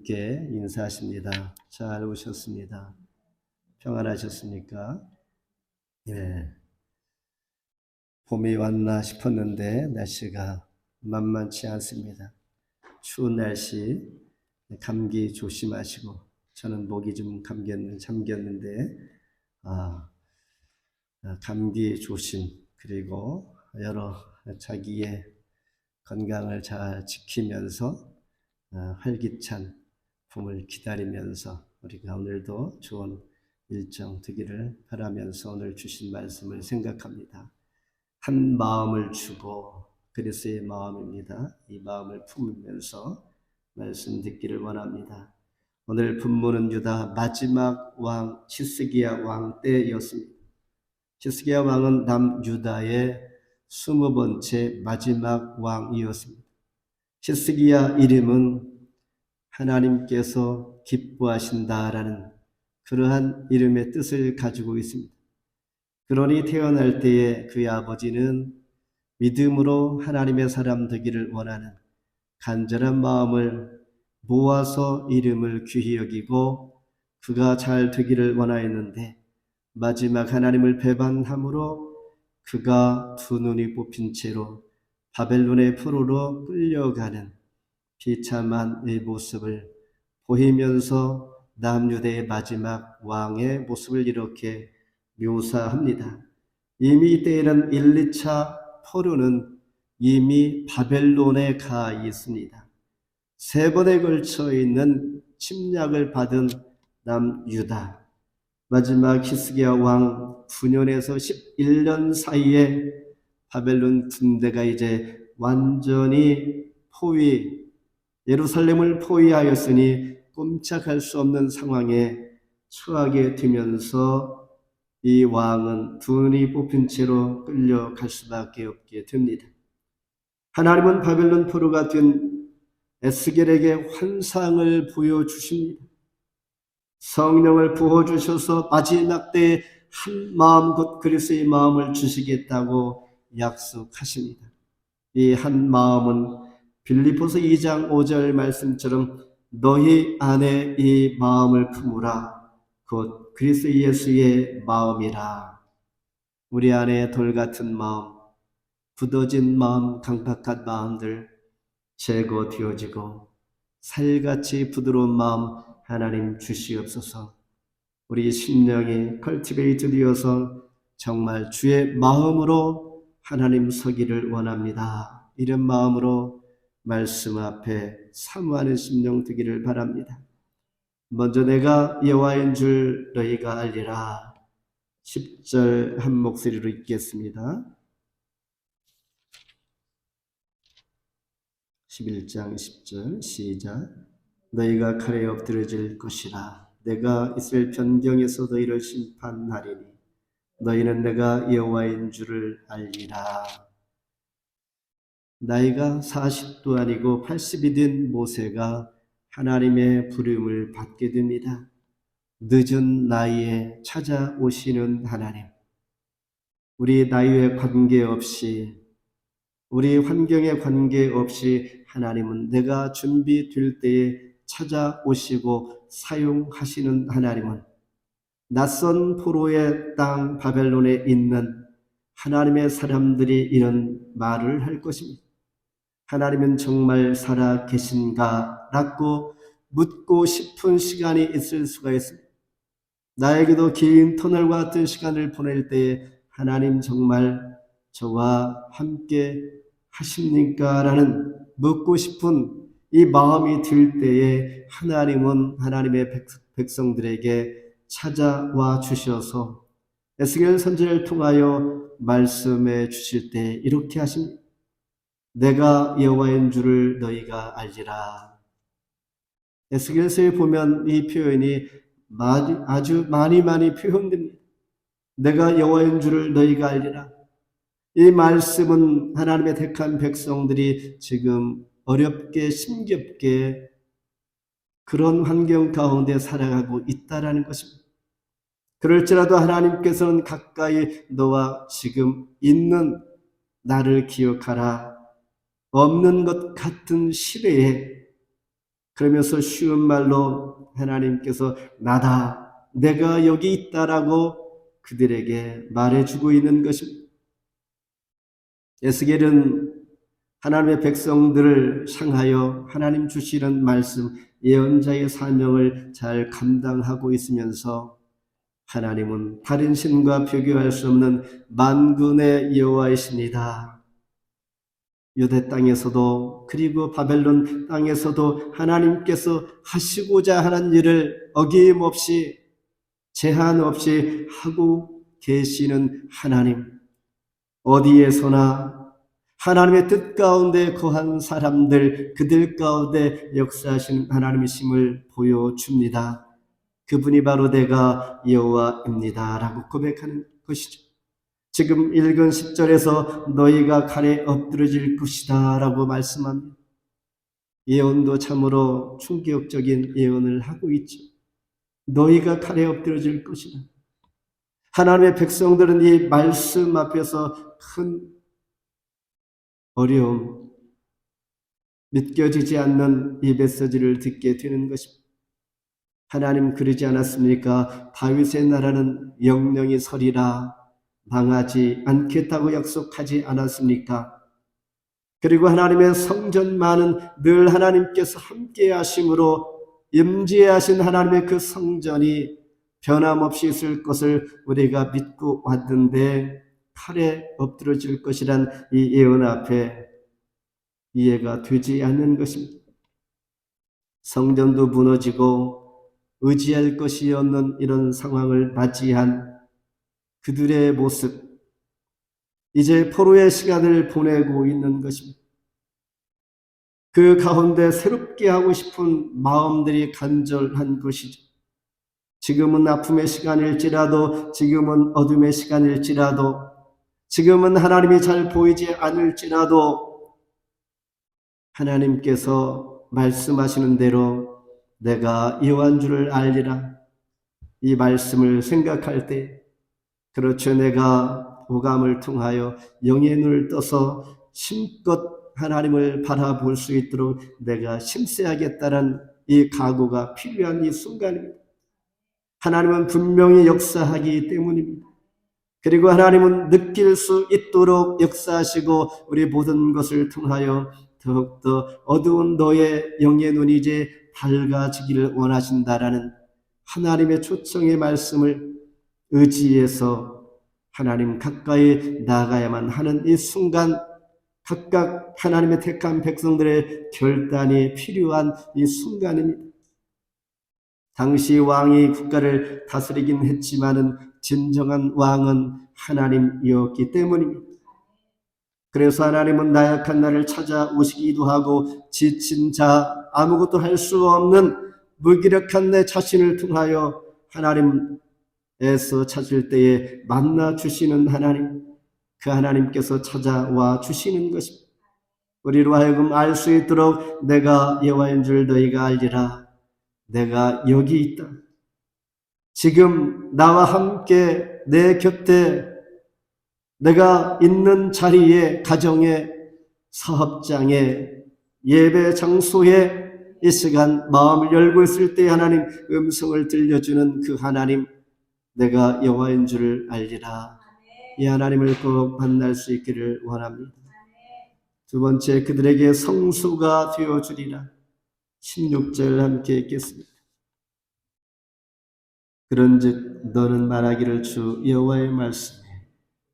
함께 인사하십니다. 잘 오셨습니다. 평안하셨습니까? 예. 봄이 왔나 싶었는데 날씨가 만만치 않습니다. 추운 날씨 감기 조심하시고, 저는 목이 좀 잠겼는데 감기 조심, 그리고 여러 자기의 건강을 잘 지키면서 활기찬 봄을 기다리면서 우리가 오늘도 좋은 일정 되기를 바라면서 오늘 주신 말씀을 생각합니다. 한 마음을 주고, 그리스도의 마음입니다. 이 마음을 품으면서 말씀 듣기를 원합니다. 오늘 본문은 유다 마지막 왕 히스기야 왕 때였습니다. 히스기야 왕은 남유다의 20번째 마지막 왕이었습니다. 히스기야 이름은 하나님께서 기뻐하신다라는 그러한 이름의 뜻을 가지고 있습니다. 그러니 태어날 때에 그의 아버지는 믿음으로 하나님의 사람 되기를 원하는 간절한 마음을 모아서 이름을 귀히 여기고 그가 잘 되기를 원하였는데, 마지막 하나님을 배반함으로 그가 두 눈이 뽑힌 채로 바벨론의 포로로 끌려가는 비참한 이 모습을 보이면서 남유대의 마지막 왕의 모습을 이렇게 묘사합니다. 이미 이때에는 1, 2차 포로는 이미 바벨론에 가 있습니다. 3번에 걸쳐 있는 침략을 받은 남유다, 마지막 히스기야 왕 9년에서 11년 사이에 바벨론 군대가 이제 완전히 예루살렘을 포위하였으니 꼼짝할 수 없는 상황에 처하게 되면서 이 왕은 두 눈이 뽑힌 채로 끌려갈 수밖에 없게 됩니다. 하나님은 바벨론 포로가 된 에스겔에게 환상을 보여주십니다. 성령을 부어주셔서 마지막 때에 한 마음, 곧 그리스도의 마음을 주시겠다고 약속하십니다. 이 한 마음은 빌립보서 2장 5절 말씀처럼 너희 안에 이 마음을 품으라, 곧 그리스도 예수의 마음이라. 우리 안에 돌같은 마음, 굳어진 마음, 강팍한 마음들 제거되어지고 살같이 부드러운 마음 하나님 주시옵소서. 우리 심령이 컬티베이트 되어서 정말 주의 마음으로 하나님 서기를 원합니다. 이런 마음으로 말씀 앞에 사모하는 심령 되기를 바랍니다. 먼저 내가 여호와인 줄 너희가 알리라. 10절 한 목소리로 읽겠습니다. 11장 10절 시작. 너희가 칼에 엎드려질 것이라. 내가 이스라엘 변경에서 너희를 심판하리니 너희는 내가 여호와인 줄을 알리라. 나이가 40도 아니고 80이 된 모세가 하나님의 부름을 받게 됩니다. 늦은 나이에 찾아오시는 하나님, 우리 나이에 관계없이, 우리 환경에 관계없이 하나님은 내가 준비될 때에 찾아오시고 사용하시는 하나님은 낯선 포로의 땅 바벨론에 있는 하나님의 사람들이 이런 말을 할 것입니다. 하나님은 정말 살아 계신가? 라고 묻고 싶은 시간이 있을 수가 있습니다. 나에게도 긴 터널과 같은 시간을 보낼 때에 하나님 정말 저와 함께 하십니까? 라는 묻고 싶은 이 마음이 들 때에 하나님은 하나님의 백성들에게 찾아와 주셔서 에스겔 선지자를 통하여 말씀해 주실 때 이렇게 하십니다. 내가 여호와인 줄을 너희가 알리라. 에스겔서에 보면 이 표현이 아주 많이 표현됩니다. 내가 여호와인 줄을 너희가 알리라. 이 말씀은 하나님의 택한 백성들이 지금 어렵게 심겹게 그런 환경 가운데 살아가고 있다라는 것입니다. 그럴지라도 하나님께서는 가까이 너와 지금 있는 나를 기억하라. 없는 것 같은 시대에 그러면서 쉬운 말로 하나님께서 나다, 내가 여기 있다라고 그들에게 말해주고 있는 것입니다. 에스겔은 하나님의 백성들을 향하여 하나님 주시는 말씀, 예언자의 사명을 잘 감당하고 있으면서 하나님은 다른 신과 비교할 수 없는 만군의 여호와이십니다. 유대 땅에서도 그리고 바벨론 땅에서도 하나님께서 하시고자 하는 일을 어김없이 제한 없이 하고 계시는 하나님, 어디에서나 하나님의 뜻 가운데 거한 사람들, 그들 가운데 역사하시는 하나님이심을 보여줍니다. 그분이 바로 내가 여호와입니다 라고 고백하는 것이죠. 지금 읽은 10절에서 너희가 칼에 엎드러질 것이다 라고 말씀합니다. 예언도 참으로 충격적인 예언을 하고 있죠. 너희가 칼에 엎드러질 것이다. 하나님의 백성들은 이 말씀 앞에서 큰 어려움, 믿겨지지 않는 이 메시지를 듣게 되는 것입니다. 하나님 그러지 않았습니까? 다윗의 나라는 영영이 서리라 망하지 않겠다고 약속하지 않았습니까? 그리고 하나님의 성전만은 늘 하나님께서 함께 하심으로 임재하신 하나님의 그 성전이 변함없이 있을 것을 우리가 믿고 왔는데 칼에 엎드러질 것이란 이 예언 앞에 이해가 되지 않는 것입니다. 성전도 무너지고 의지할 것이 없는 이런 상황을 맞이한 그들의 모습, 이제 포로의 시간을 보내고 있는 것입니다. 그 가운데 새롭게 하고 싶은 마음들이 간절한 것이죠. 지금은 아픔의 시간일지라도, 지금은 어둠의 시간일지라도, 지금은 하나님이 잘 보이지 않을지라도 하나님께서 말씀하시는 대로 내가 여호와인 줄을 알리라, 이 말씀을 생각할 때, 그렇죠, 내가 오감을 통하여 영의 눈을 떠서 심껏 하나님을 바라볼 수 있도록 내가 심세하겠다는 이 각오가 필요한 이 순간입니다. 하나님은 분명히 역사하기 때문입니다. 그리고 하나님은 느낄 수 있도록 역사하시고 우리 모든 것을 통하여 더욱더 어두운 너의 영의 눈이 이제 밝아지기를 원하신다라는 하나님의 초청의 말씀을 의지해서 하나님 가까이 나가야만 하는 이 순간, 각각 하나님의 택한 백성들의 결단이 필요한 이 순간입니다. 당시 왕이 국가를 다스리긴 했지만은 진정한 왕은 하나님이었기 때문입니다. 그래서 하나님은 나약한 나를 찾아오시기도 하고 지친 자, 아무것도 할 수 없는 무기력한 내 자신을 통하여 하나님에서 찾을 때에 만나 주시는 하나님, 그 하나님께서 찾아와 주시는 것입니다. 우리로 하여금 알 수 있도록 내가 여호와인 줄 너희가 알리라, 내가 여기 있다, 지금 나와 함께 내 곁에, 내가 있는 자리에, 가정에, 사업장에, 예배 장소에 이 시간 마음을 열고 있을 때 하나님 음성을 들려주는 그 하나님, 내가 여호와인 줄을 알리라, 이 하나님을 꼭 만날 수 있기를 원합니다. 두 번째, 그들에게 성소가 되어주리라. 16절 함께 읽겠습니다. 그런즉 너는 말하기를 주 여호와의 말씀에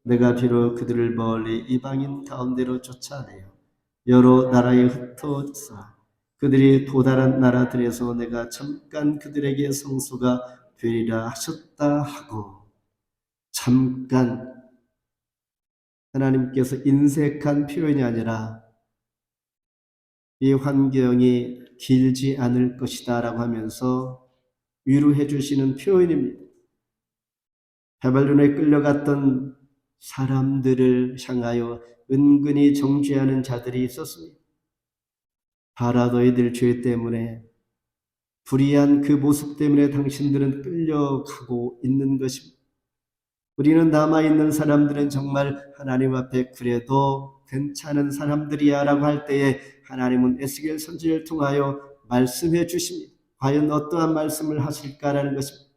내가 비록 그들을 멀리 이방인 가운데로 쫓아내어 여러 나라에 흩어져 그들이 도달한 나라들에서 내가 잠깐 그들에게 성소가 되리라 하셨다 하고, 잠깐, 하나님께서 인색한 표현이 아니라 이 환경이 길지 않을 것이다 라고 하면서 위로해 주시는 표현입니다. 바벨론에 끌려갔던 사람들을 향하여 은근히 정죄하는 자들이 있었습니다. 바라 너희들 죄 때문에, 불의한 그 모습 때문에 당신들은 끌려가고 있는 것입니다. 우리는 남아있는 사람들은 정말 하나님 앞에 그래도 괜찮은 사람들이야 라고 할 때에 하나님은 에스겔 선지자를 통하여 말씀해 주십니다. 과연 어떠한 말씀을 하실까라는 것입니다.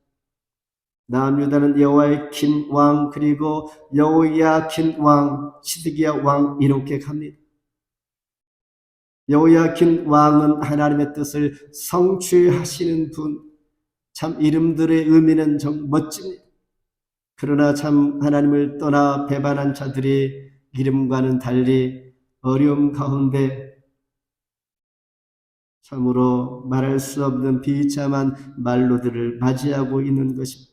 남유다는 여호야킨 왕 그리고 여호야킨 왕 시드기야 왕 이렇게 갑니다. 여호야킨 왕은 하나님의 뜻을 성취하시는 분, 참 이름들의 의미는 좀 멋집니다. 그러나 참 하나님을 떠나 배반한 자들의 이름과는 달리 어려움 가운데 참으로 말할 수 없는 비참한 말로들을 맞이하고 있는 것입니다.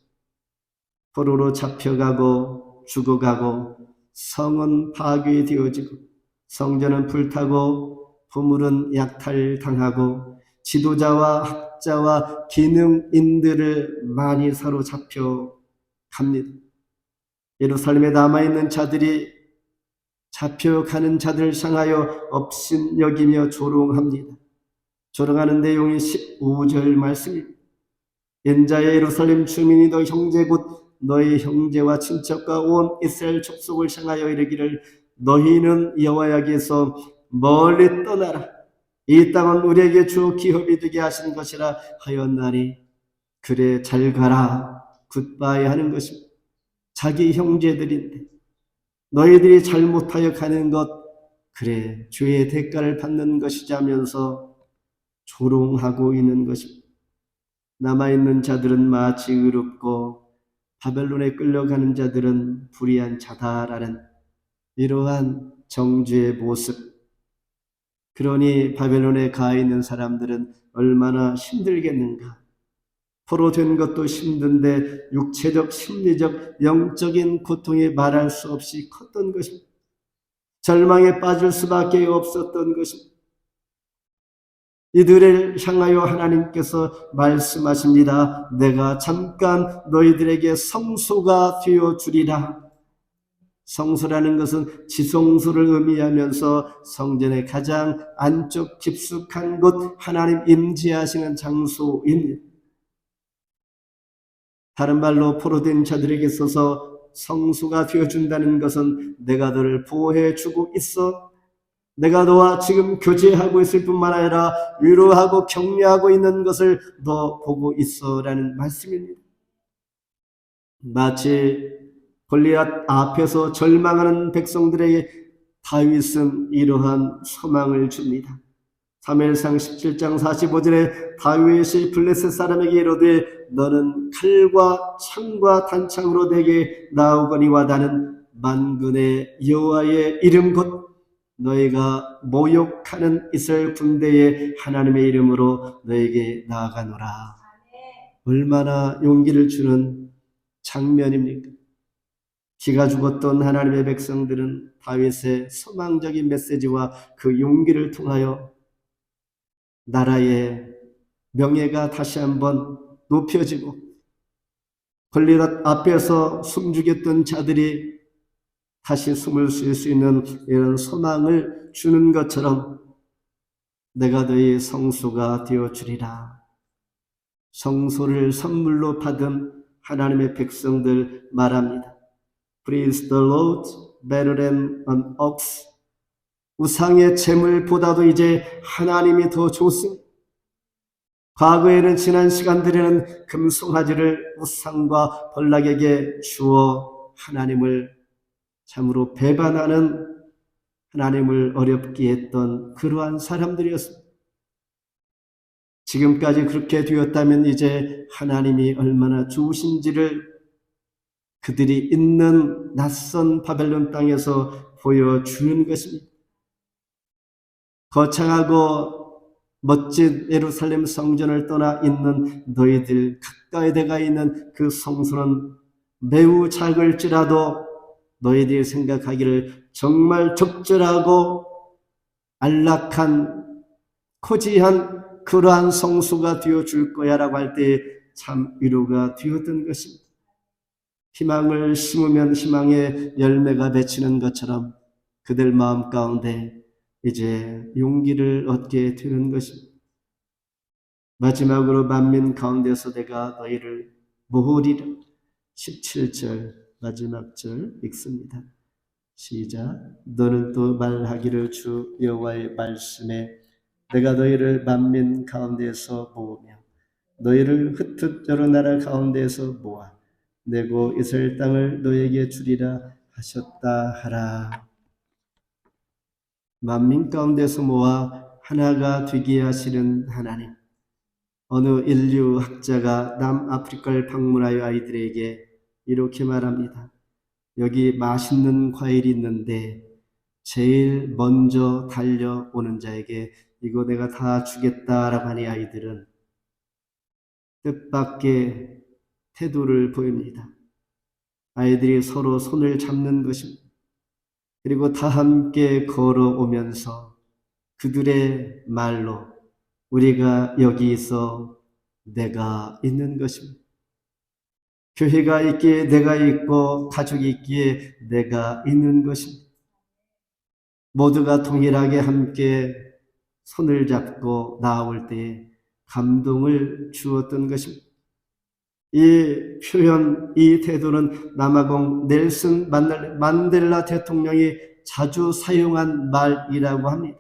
포로로 잡혀가고 죽어가고 성은 파괴되어지고 성전은 불타고 부물은 약탈당하고 지도자와 학자와 기능인들을 많이 사로잡혀 갑니다. 예루살렘에 남아있는 자들이 잡혀가는 자들을 향하여 업신여기며 조롱합니다. 조롱하는 내용이 15절 말씀입니다. 인자의 예루살렘 주민이 너 형제 곧 너희 형제와 친척과 온 이스라엘 족속을 향하여 이르기를 너희는 여호와에게서 멀리 떠나라. 이 땅은 우리에게 주 기업이 되게 하신 것이라 하였나니 그래 잘 가라 굿바이 하는 것입니다. 자기 형제들인데 너희들이 잘못하여 가는 것 그래 죄의 대가를 받는 것이지 하면서 조롱하고 있는 것입니다. 남아있는 자들은 마치 의롭고 바벨론에 끌려가는 자들은 불의한 자다라는 이러한 정죄의 모습. 그러니 바벨론에 가 있는 사람들은 얼마나 힘들겠는가. 포로된 것도 힘든데 육체적, 심리적, 영적인 고통이 말할 수 없이 컸던 것입니다. 절망에 빠질 수밖에 없었던 것입니다. 이들을 향하여 하나님께서 말씀하십니다. 내가 잠깐 너희들에게 성소가 되어 주리라. 성소라는 것은 지성소를 의미하면서 성전의 가장 안쪽 깊숙한 곳 하나님 임재하시는 장소입니다. 다른 말로 포로된 자들에게 있어서 성소가 되어준다는 것은 내가 너를 보호해주고 있어. 내가 너와 지금 교제하고 있을 뿐만 아니라 위로하고 격려하고 있는 것을 너 보고 있어 라는 말씀입니다. 마치 골리앗 앞에서 절망하는 백성들에게 다윗은 이러한 소망을 줍니다. 사무엘상 17장 45절에 다윗이 블레셋 사람에게 이르되 너는 칼과 창과 단창으로 내게 나오거니와 나는 만군의 여호와의 이름 곧 너희가 모욕하는 이스라엘 군대의 하나님의 이름으로 너에게 나아가노라. 얼마나 용기를 주는 장면입니까? 기가 죽었던 하나님의 백성들은 다윗의 소망적인 메시지와 그 용기를 통하여 나라의 명예가 다시 한번 높여지고 골리앗 앞에서 숨죽였던 자들이 다시 숨을 쉴 수 있는 이런 소망을 주는 것처럼 내가 너희 성소가 되어주리라. 성소를 선물로 받은 하나님의 백성들 말합니다. Praise the Lord better than an ox. 우상의 제물보다도 이제 하나님이 더 좋습니다. 과거에는 지난 시간들에는 금송아지를 우상과 벌락에게 주어 하나님을 참으로 배반하는 하나님을 어렵게 했던 그러한 사람들이었습니다. 지금까지 그렇게 되었다면 이제 하나님이 얼마나 좋으신지를 그들이 있는 낯선 바벨론 땅에서 보여주는 것입니다. 거창하고 멋진 예루살렘 성전을 떠나 있는 너희들 가까이 내가 있는 그 성소는 매우 작을지라도 너희들이 생각하기를 정말 적절하고 안락한 코지한 그러한 성소가 되어줄 거야 라고 할 때 참 위로가 되었던 것입니다. 희망을 심으면 희망의 열매가 맺히는 것처럼 그들 마음 가운데 이제 용기를 얻게 되는 것입니다. 마지막으로 만민 가운데서 내가 너희를 모으리라. 17절 마지막 절 읽습니다. 시작. 너는 또 말하기를 주 여호와의 말씀에 내가 너희를 만민 가운데에서 모으며 너희를 흩은 여러 나라 가운데에서 모아 내고 이스라엘 땅을 너희에게 주리라 하셨다 하라. 만민 가운데서 모아 하나가 되게 하시는 하나님. 어느 인류 학자가 남아프리카를 방문하여 아이들에게 이렇게 말합니다. 여기 맛있는 과일이 있는데 제일 먼저 달려오는 자에게 이거 내가 다 주겠다라고 하니 아이들은 뜻밖의 태도를 보입니다. 아이들이 서로 손을 잡는 것입니다. 그리고 다 함께 걸어오면서 그들의 말로 우리가 여기 있어 내가 있는 것입니다. 교회가 있기에 내가 있고 가족이 있기에 내가 있는 것입니다. 모두가 동일하게 함께 손을 잡고 나아올 때에 감동을 주었던 것입니다. 이 표현, 이 태도는 남아공 넬슨 만델라 대통령이 자주 사용한 말이라고 합니다.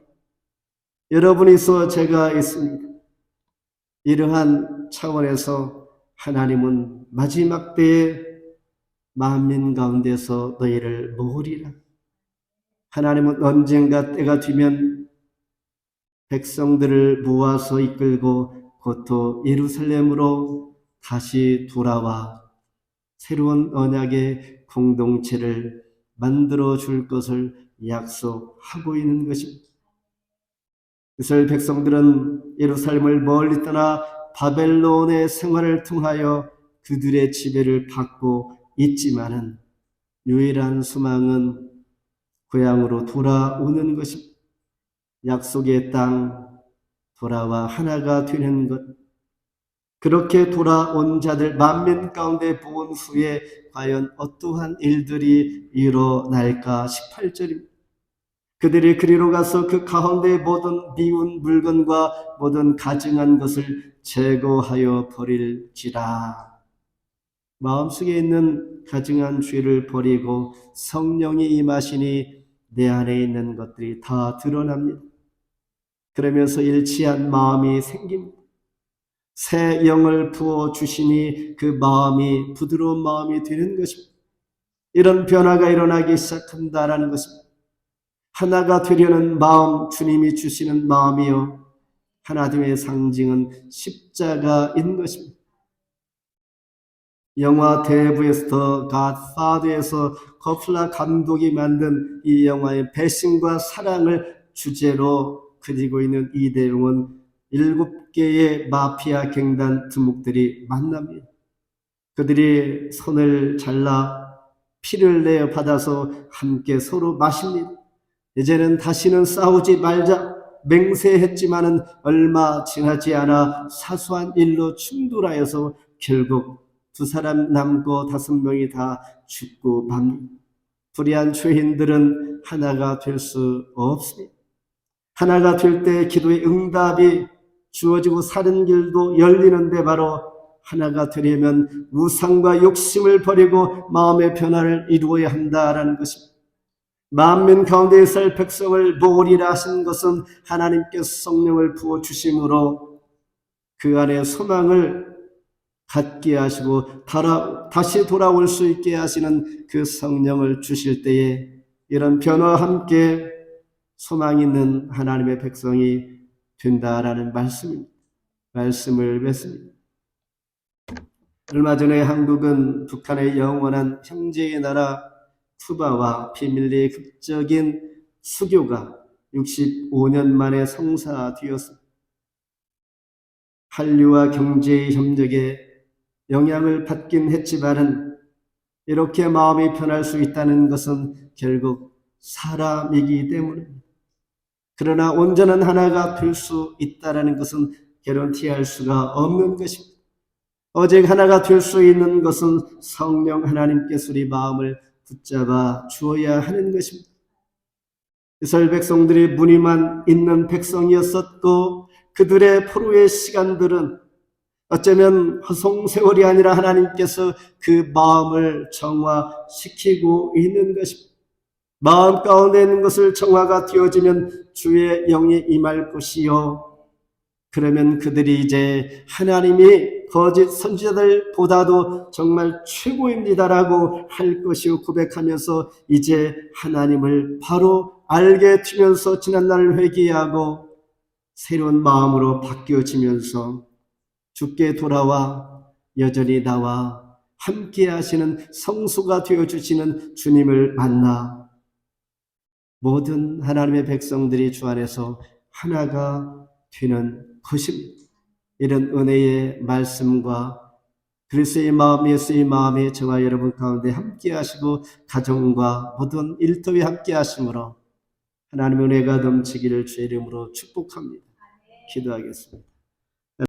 여러분이 있어 제가 있습니다. 이러한 차원에서 하나님은 마지막 때에 만민 가운데서 너희를 모으리라. 하나님은 언젠가 때가 되면 백성들을 모아서 이끌고 곧또 예루살렘으로 다시 돌아와 새로운 언약의 공동체를 만들어 줄 것을 약속하고 있는 것입니다. 이스라엘 백성들은 예루살렘을 멀리 떠나 바벨론의 생활을 통하여 그들의 지배를 받고 있지만은 유일한 소망은 고향으로 돌아오는 것입니다. 약속의 땅 돌아와 하나가 되는 것. 그렇게 돌아온 자들 만민 가운데 본 후에 과연 어떠한 일들이 일어날까? 18절입니다. 그들이 그리로 가서 그 가운데 모든 미운 물건과 모든 가증한 것을 제거하여 버릴지라. 마음속에 있는 가증한 죄를 버리고 성령이 임하시니 내 안에 있는 것들이 다 드러납니다. 그러면서 일치한 마음이 생깁니다. 새 영을 부어주시니 그 마음이 부드러운 마음이 되는 것입니다. 이런 변화가 일어나기 시작한다라는 것입니다. 하나가 되려는 마음, 주님이 주시는 마음이요. 하나됨의 상징은 십자가인 것입니다. 영화 대부에서 더 갓파더에서 커플라 감독이 만든 이 영화의 배신과 사랑을 주제로 그리고 있는 이 내용은 7개의 마피아 갱단 두목들이 만납니다. 그들이 손을 잘라 피를 내어 받아서 함께 서로 마십니다. 이제는 다시는 싸우지 말자 맹세했지만은 얼마 지나지 않아 사소한 일로 충돌하여서 결국 2사람 남고 5명이 다 죽고 맙니다. 불의한 죄인들은 하나가 될 수 없습니다. 하나가 될 때 기도의 응답이 주어지고 사는 길도 열리는데 바로 하나가 되려면 우상과 욕심을 버리고 마음의 변화를 이루어야 한다라는 것입니다. 만민 가운데 살 백성을 모으리라 하신 것은 하나님께서 성령을 부어주심으로 그 안에 소망을 갖게 하시고 다시 돌아올 수 있게 하시는 그 성령을 주실 때에 이런 변화와 함께 소망 있는 하나님의 백성이 된다라는 말씀을 맺습니다. 얼마 전에 한국은 북한의 영원한 형제의 나라 쿠바와 비밀리에 극적인 수교가 65년 만에 성사되었습니다. 한류와 경제의 협력에 영향을 받긴 했지만은 이렇게 마음이 편할 수 있다는 것은 결국 사람이기 때문입니다. 그러나 온전한 하나가 될 수 있다는 것은 개런티할 수가 없는 것입니다. 오직 하나가 될 수 있는 것은 성령 하나님께서 우리 마음을 붙잡아 주어야 하는 것입니다. 이스라엘 백성들이 무늬만 있는 백성이었었고 그들의 포로의 시간들은 어쩌면 허송세월이 아니라 하나님께서 그 마음을 정화시키고 있는 것입니다. 마음 가운데 있는 것을 정화가 되어지면 주의 영이 임할 것이요. 그러면 그들이 이제 하나님이 거짓 선지자들보다도 정말 최고입니다라고 할 것이요 고백하면서 이제 하나님을 바로 알게 되면서 지난날 회개하고 새로운 마음으로 바뀌어지면서 주께 돌아와 여전히 나와 함께 하시는 성수가 되어주시는 주님을 만나 모든 하나님의 백성들이 주 안에서 하나가 되는 것입니다. 이런 은혜의 말씀과 그리스도의 마음, 예수의 마음이 저와 여러분 가운데 함께 하시고 가정과 모든 일터에 함께 하심으로 하나님의 은혜가 넘치기를 주의 이름으로 축복합니다. 기도하겠습니다.